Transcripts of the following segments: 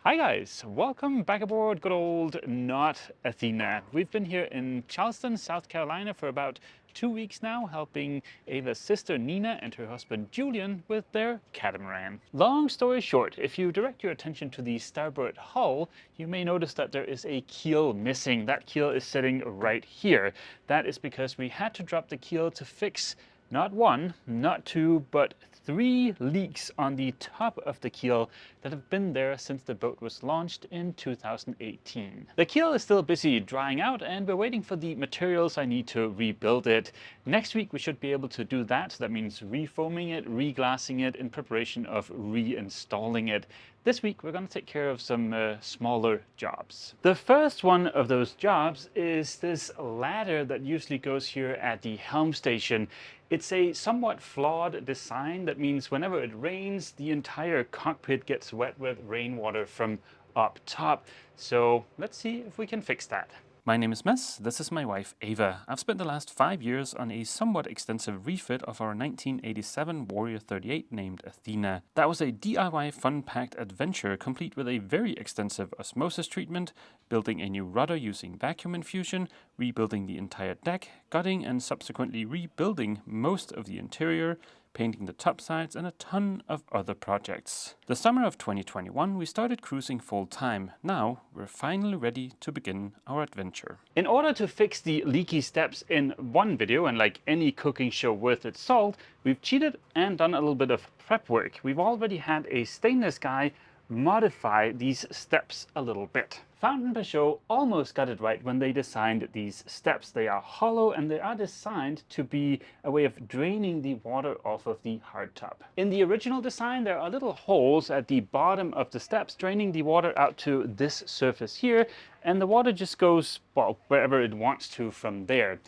Hi guys, welcome back aboard good old not Athena. We've been here in Charleston, South Carolina for about 2 weeks now, helping Ava's sister Nina and her husband Julian with their catamaran. Long story short, if you direct your attention to the starboard hull, you may notice that there is a keel missing. That keel is sitting right here. That is because we had to drop the keel to fix not one, not two, but 3 leaks on the top of the keel that have been there since the boat was launched in 2018. The keel is still busy drying out and we're waiting for the materials I need to rebuild it. Next week we should be able to do that. That means refoaming it, reglassing it in preparation of reinstalling it. This week we're going to take care of some smaller jobs. The first one of those jobs is this ladder that usually goes here at the helm station. It's a somewhat flawed design. That means whenever it rains, the entire cockpit gets wet with rainwater from up top. So let's see if we can fix that. My name is Mess, this is my wife Ava. I've spent the last 5 years on a somewhat extensive refit of our 1987 Warrior 38 named Athena. That was a DIY fun-packed adventure complete with a very extensive osmosis treatment, building a new rudder using vacuum infusion, rebuilding the entire deck, gutting and subsequently rebuilding most of the interior, painting the topsides, and a ton of other projects. The summer of 2021 we started cruising full-time. Now we're finally ready to begin our adventure. In order to fix the leaky steps in one video, and like any cooking show worth its salt, we've cheated and done a little bit of prep work. We've already had a stainless guy modify these steps a little bit. Fountaine Pajot almost got it right when they designed these steps. They are hollow and they are designed to be a way of draining the water off of the hardtop. In the original design, there are little holes at the bottom of the steps draining the water out to this surface here, and the water just goes, well, wherever it wants to from there.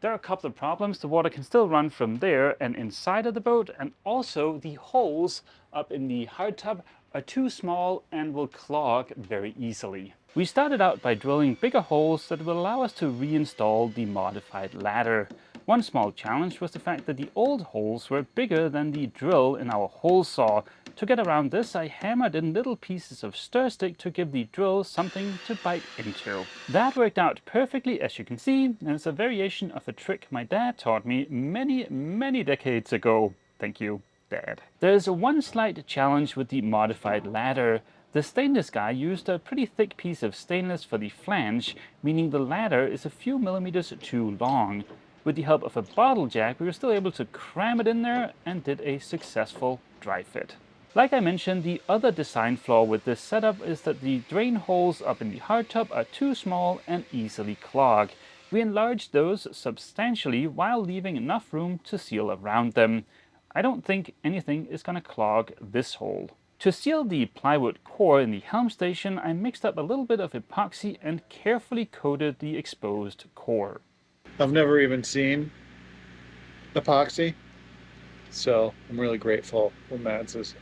There are a couple of problems. The water can still run from there and inside of the boat, and also the holes up in the hardtop are too small and will clog very easily. We started out by drilling bigger holes that will allow us to reinstall the modified ladder. One small challenge was the fact that the old holes were bigger than the drill in our hole saw. To get around this, I hammered in little pieces of stir stick to give the drill something to bite into. That worked out perfectly, as you can see, and it's a variation of a trick my dad taught me many decades ago. Thank you, Dad. There's one slight challenge with the modified ladder. The stainless guy used a pretty thick piece of stainless for the flange, meaning the ladder is a few millimeters too long. With the help of a bottle jack, we were still able to cram it in there and did a successful dry fit. Like I mentioned, the other design flaw with this setup is that the drain holes up in the hardtop are too small and easily clog. We enlarged those substantially while leaving enough room to seal around them. I don't think anything is going to clog this hole. To seal the plywood core in the helm station, I mixed up a little bit of epoxy and carefully coated the exposed core. I've never even seen epoxy, so I'm really grateful when Mads is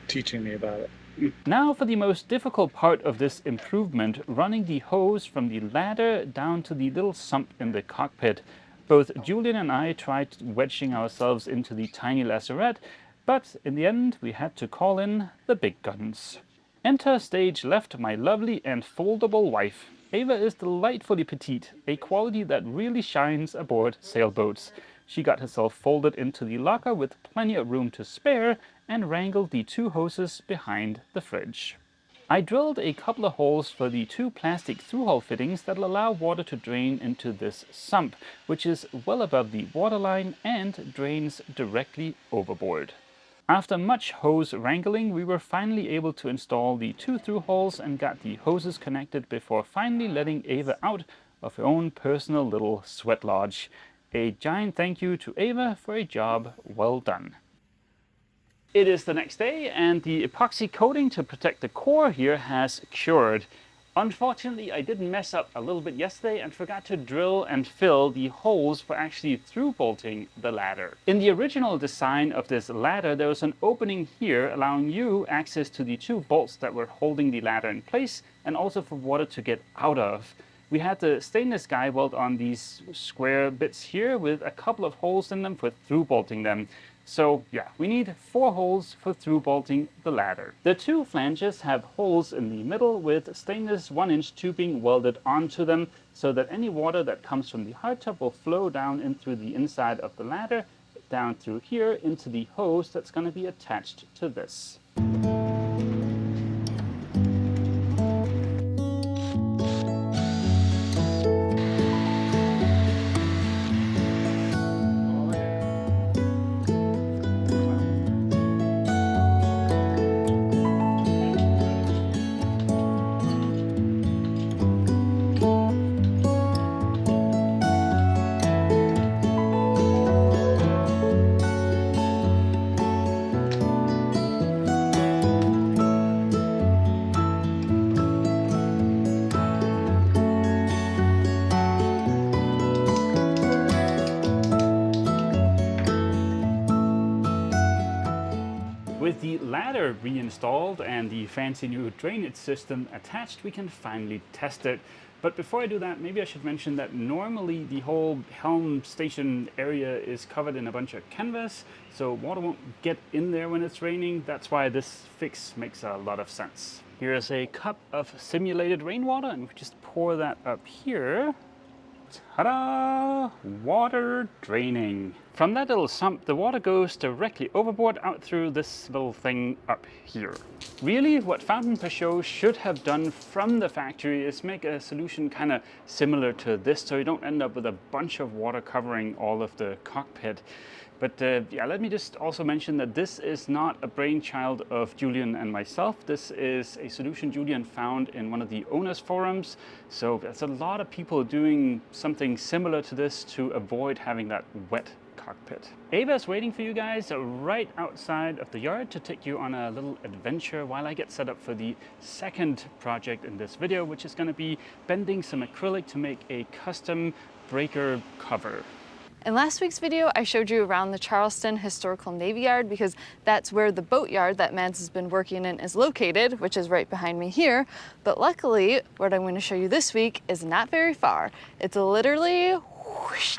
teaching me about it. Now for the most difficult part of this improvement, running the hose from the ladder down to the little sump in the cockpit. Both Julian and I tried wedging ourselves into the tiny lacerette, but in the end we had to call in the big guns. Enter stage left my lovely and foldable wife. Ava is delightfully petite, a quality that really shines aboard sailboats. She got herself folded into the locker with plenty of room to spare and wrangled the 2 hoses behind the fridge. I drilled a couple of holes for the 2 plastic through-hole fittings that will allow water to drain into this sump, which is well above the waterline and drains directly overboard. After much hose wrangling, we were finally able to install the 2 through-holes and got the hoses connected before finally letting Ava out of her own personal little sweat lodge. A giant thank you to Ava for a job well done. It is the next day and the epoxy coating to protect the core here has cured. Unfortunately, I did mess up a little bit yesterday and forgot to drill and fill the holes for actually through bolting the ladder. In the original design of this ladder, there was an opening here allowing you access to the 2 bolts that were holding the ladder in place and also for water to get out of. We had the stainless guy weld on these square bits here with a couple of holes in them for through bolting them. So yeah, we need 4 holes for through bolting the ladder. The 2 flanges have holes in the middle with stainless 1-inch tubing welded onto them so that any water that comes from the hardtop will flow down in through the inside of the ladder, down through here into the hose that's going to be attached to this. With the ladder reinstalled and the fancy new drainage system attached, we can finally test it. But before I do that, maybe I should mention that normally the whole helm station area is covered in a bunch of canvas, so water won't get in there when it's raining. That's why this fix makes a lot of sense. Here's a cup of simulated rainwater, and we just pour that up here. Ta-da! Water draining. From that little sump, the water goes directly overboard out through this little thing up here. Really, what Fountaine Pajot should have done from the factory is make a solution kind of similar to this, so you don't end up with a bunch of water covering all of the cockpit. But yeah, let me just also mention that this is not a brainchild of Julian and myself. This is a solution Julian found in one of the owners' forums. So there's a lot of people doing something similar to this to avoid having that wet cockpit. Ava's waiting for you guys right outside of the yard to take you on a little adventure while I get set up for the second project in this video, which is going to be bending some acrylic to make a custom breaker cover. In last week's video, I showed you around the Charleston Historical Navy Yard because that's where the boat yard that Mads has been working in is located, which is right behind me here. But luckily, what I'm going to show you this week is not very far. It's literally whoosh,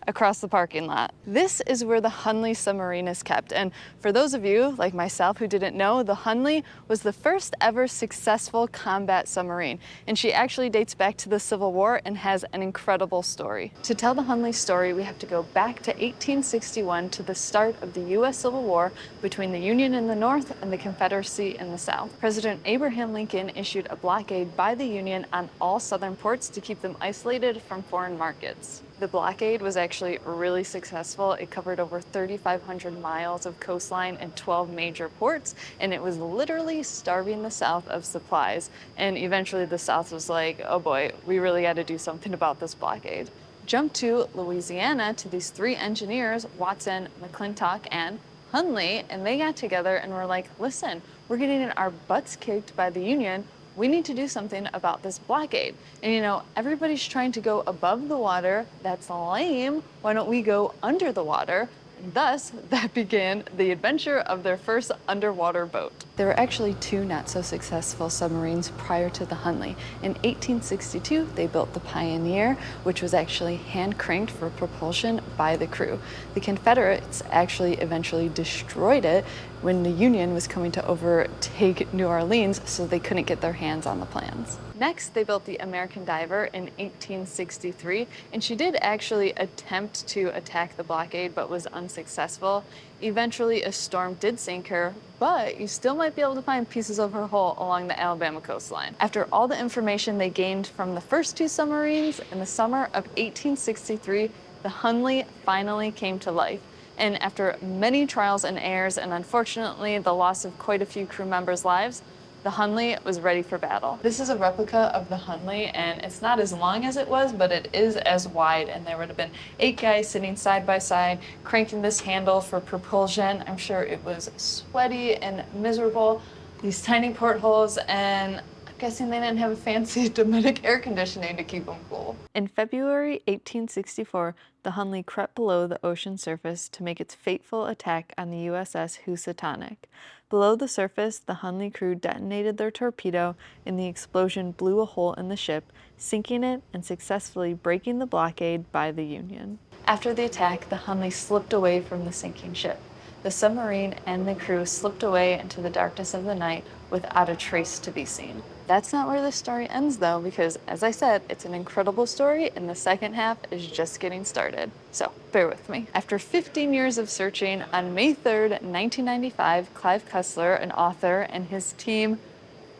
across the parking lot. This is where the Hunley submarine is kept. And for those of you like myself who didn't know, the Hunley was the first ever successful combat submarine. And she actually dates back to the Civil War and has an incredible story. To tell the Hunley story, we have to go back to 1861 to the start of the US Civil War between the Union in the North and the Confederacy in the South. President Abraham Lincoln issued a blockade by the Union on all southern ports to keep them isolated from foreign markets. The blockade was actually really successful. It covered over 3,500 miles of coastline and 12 major ports, and it was literally starving the South of supplies. And eventually the South was like, oh boy, we really got to do something about this blockade. Jump to Louisiana to these 3 engineers, Watson, McClintock, and Hunley, and they got together and were like, listen, we're getting our butts kicked by the Union. We need to do something about this blockade. And you know, everybody's trying to go above the water. That's lame. Why don't we go under the water? And thus, that began the adventure of their first underwater boat. There were actually 2 not so successful submarines prior to the Hunley. In 1862, they built the Pioneer, which was actually hand cranked for propulsion by the crew. The Confederates actually eventually destroyed it when the Union was coming to overtake New Orleans, so they couldn't get their hands on the plans. Next, they built the American Diver in 1863, and she did actually attempt to attack the blockade, but was unsuccessful. Eventually, a storm did sink her, but you still might be able to find pieces of her hull along the Alabama coastline. After all the information they gained from the first 2 submarines, in the summer of 1863, the Hunley finally came to life. And after many trials and errors, and unfortunately the loss of quite a few crew members' lives, the Hunley was ready for battle. This is a replica of the Hunley, and it's not as long as it was, but it is as wide, and there would have been 8 guys sitting side by side, cranking this handle for propulsion. I'm sure it was sweaty and miserable. These tiny portholes, and I'm guessing they didn't have a fancy Domestic air conditioning to keep them cool. In February 1864, the Hunley crept below the ocean surface to make its fateful attack on the USS Housatonic. Below the surface, the Hunley crew detonated their torpedo, and the explosion blew a hole in the ship, sinking it and successfully breaking the blockade by the Union. After the attack, the Hunley slipped away from the sinking ship. the submarine and the crew slipped away into the darkness of the night without a trace to be seen. That's not where the story ends though, because as I said, it's an incredible story and the second half is just getting started. So bear with me. After 15 years of searching, on May 3rd, 1995, Clive Cussler, an author, and his team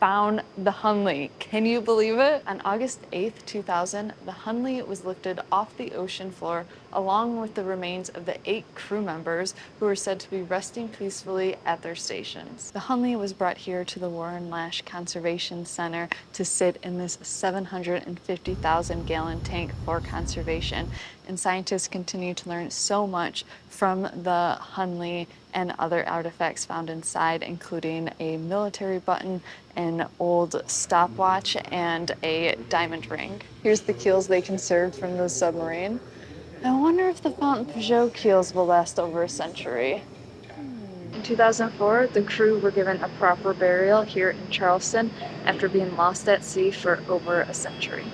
found the Hunley. Can you believe it? On August 8th, 2000, the Hunley was lifted off the ocean floor along with the remains of the 8 crew members who were said to be resting peacefully at their stations. The Hunley was brought here to the Warren Lash Conservation Center to sit in this 750,000 gallon tank for conservation. And scientists continue to learn so much from the Hunley and other artifacts found inside, including a military button, an old stopwatch, and a diamond ring. Here's the keels they conserved from the submarine. I wonder if the Fountaine Pajot keels will last over a century. In 2004, the crew were given a proper burial here in Charleston after being lost at sea for over a century.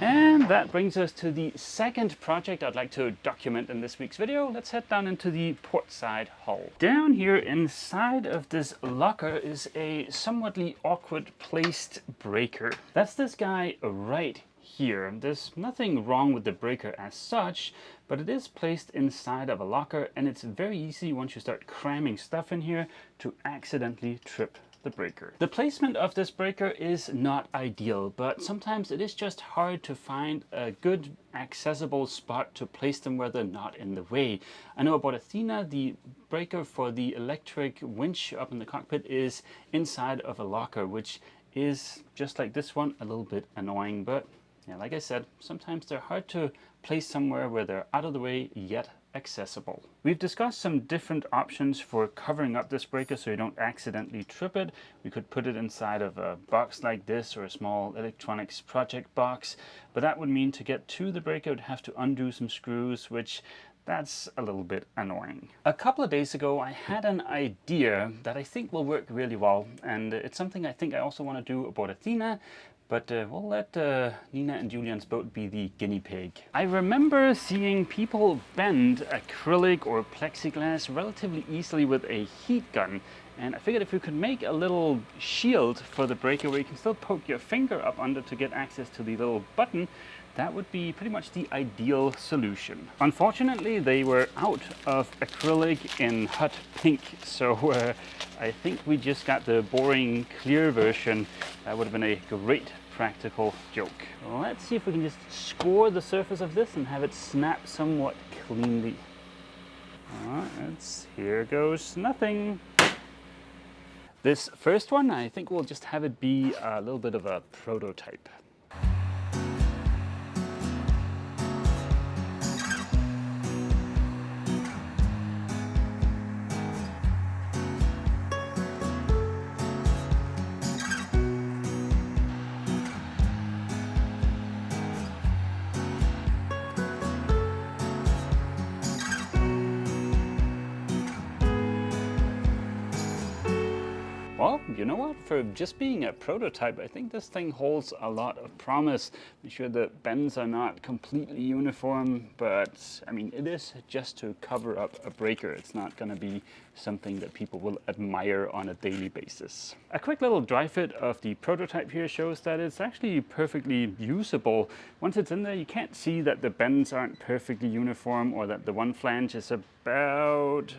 And that brings us to the second project I'd like to document in this week's video. Let's head down into the port side hull. Down here inside of this locker is a somewhatly awkward placed breaker. That's this guy right here. There's nothing wrong with the breaker as such, but it is placed inside of a locker, and it's very easy once you start cramming stuff in here to accidentally trip the breaker. The placement of this breaker is not ideal, but sometimes it is just hard to find a good accessible spot to place them where they're not in the way. I know about Athena, the breaker for the electric winch up in the cockpit is inside of a locker, which is just like this one, a little bit annoying, but yeah, like I said, sometimes they're hard to place somewhere where they're out of the way yet accessible. We've discussed some different options for covering up this breaker so you don't accidentally trip it. We could put it inside of a box like this or a small electronics project box, but that would mean to get to the breaker, you'd have to undo some screws, which that's a little bit annoying. A couple of days ago, I had an idea that I think will work really well, and it's something I think I also want to do aboard Athena, but we'll let Nina and Julian's boat be the guinea pig. I remember seeing people bend acrylic or plexiglass relatively easily with a heat gun, and I figured if we could make a little shield for the breaker where you can still poke your finger up under to get access to the little button, that would be pretty much the ideal solution. Unfortunately, they were out of acrylic in hot pink, so I think we just got the boring clear version. That would have been a great practical joke. Let's see if we can just score the surface of this and have it snap somewhat cleanly. Here goes nothing. This first one, I think we'll just have it be a little bit of a prototype. Well, you know what? For just being a prototype, I think this thing holds a lot of promise. I'm sure the bends are not completely uniform, but I mean, it is just to cover up a breaker. It's not going to be something that people will admire on a daily basis. A quick little dry fit of the prototype here shows that it's actually perfectly usable. Once it's in there, you can't see that the bends aren't perfectly uniform or that the one flange is about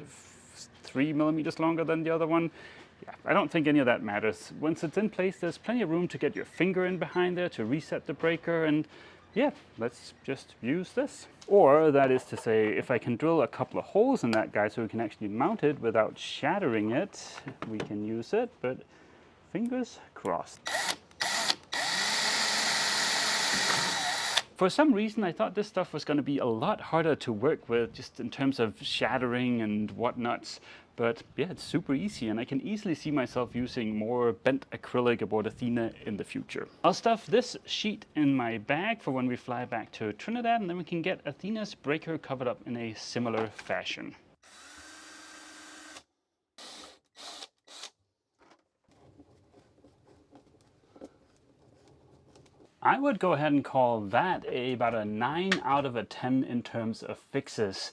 3 millimeters longer than the other one. Yeah, I don't think any of that matters. Once it's in place, there's plenty of room to get your finger in behind there to reset the breaker, and yeah, let's just use this. Or that is to say, if I can drill a couple of holes in that guy so we can actually mount it without shattering it, we can use it, but fingers crossed. For some reason, I thought this stuff was going to be a lot harder to work with, just in terms of shattering and whatnots. But yeah, it's super easy, and I can easily see myself using more bent acrylic aboard Athena in the future. I'll stuff this sheet in my bag for when we fly back to Trinidad, and then we can get Athena's breaker covered up in a similar fashion. I would go ahead and call that about a 9 out of a 10 in terms of fixes.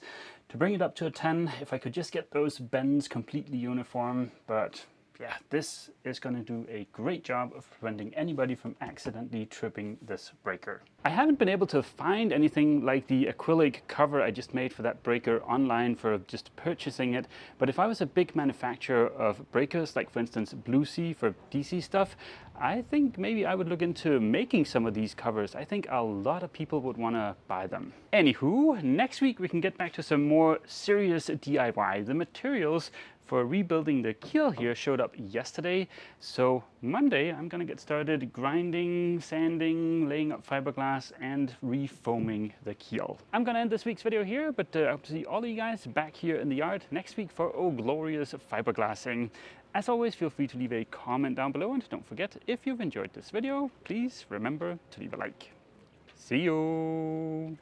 to bring it up to a 10 if I could just get those bends completely uniform, but yeah, this is going to do a great job of preventing anybody from accidentally tripping this breaker. I haven't been able to find anything like the acrylic cover I just made for that breaker online for just purchasing it, but if I was a big manufacturer of breakers, like for instance Blue Sea for DC stuff, I think maybe I would look into making some of these covers. I think a lot of people would want to buy them. Anywho, next week we can get back to some more serious DIY. The materials for rebuilding the keel here showed up yesterday, so Monday I'm gonna get started grinding, sanding, laying up fiberglass and refoaming the keel. I'm gonna end this week's video here, but I hope to see all of you guys back here in the yard next week for oh glorious fiberglassing. As always, feel free to leave a comment down below, and don't forget, if you've enjoyed this video, please remember to leave a like. See you!